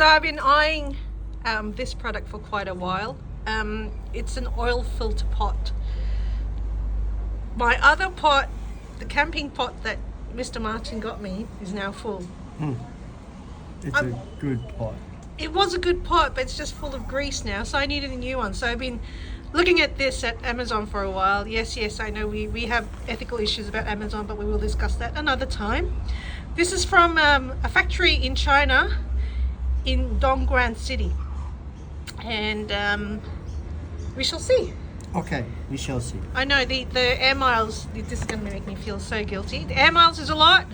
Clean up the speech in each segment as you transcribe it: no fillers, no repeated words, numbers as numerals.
So I've been eyeing this product for quite a while. It's an oil filter pot. My other pot, the camping pot that Mr. Martin got me, is now full. It's a good pot. It was a good pot, but it's just full of grease now, so I needed a new one. So I've been looking at this at Amazon for a while. Yes, I know we have ethical issues about Amazon, but we will discuss that another time. This is from a factory in China, in Dongguan City. And we shall see. Okay, we shall see. I know the air miles, this is going to make me feel so guilty. The air miles is a lot,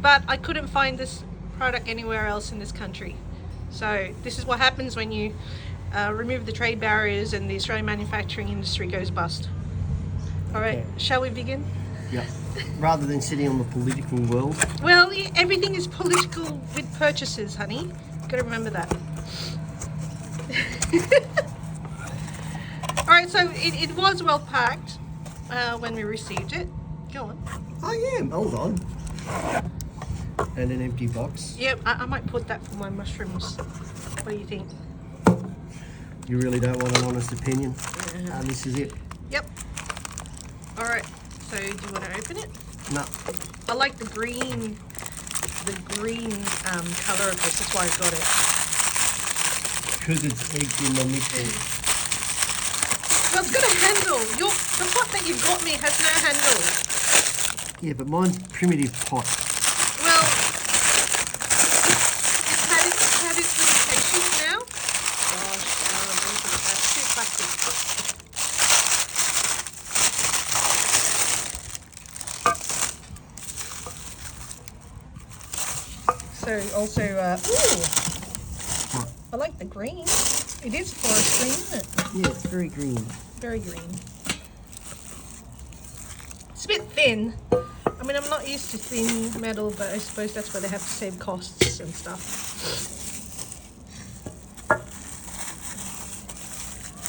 but I couldn't find this product anywhere else in this country. So this is what happens when you remove the trade barriers and the Australian manufacturing industry goes bust. All right, Okay. Shall we begin? Yeah. Rather than sitting on the political world. Well, everything is political with purchases, honey. You've got to remember that. All right, so it was well packed when we received it. Go on. I am. Hold on. And an empty box. Yep, I might put that for my mushrooms. What do you think? You really don't want an honest opinion? This is it. Yep. All right. So do you want to open it? No. I like the green color of this. That's why I got it. Because it's eggs in the mixture. Well, it's got a handle. The pot that you got me has no handle. Yeah, but mine's primitive pot. Well, it's had its limitations now. Gosh, that's too plastic. So also, ooh, What? I like the green. It is forest green, isn't it? Yeah, it's very green. Very green. It's a bit thin. I mean, I'm not used to thin metal, but I suppose that's where they have to save costs and stuff.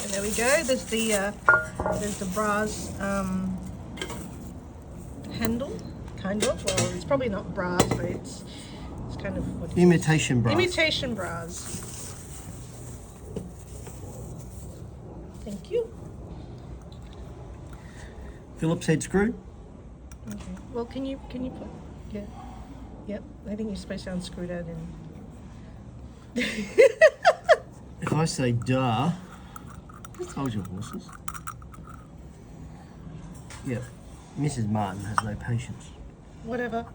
And there we go. There's the brass handle, kind of. Well, it's probably not brass, but it's kind of what it is. Imitation brass. Imitation brass. Thank you. Phillips head screw. Okay. Well, can you put? Yeah. Yep. I think you're supposed to unscrew that in. If I say duh, hold your horses. Yep. Mrs. Martin has no patience. Whatever.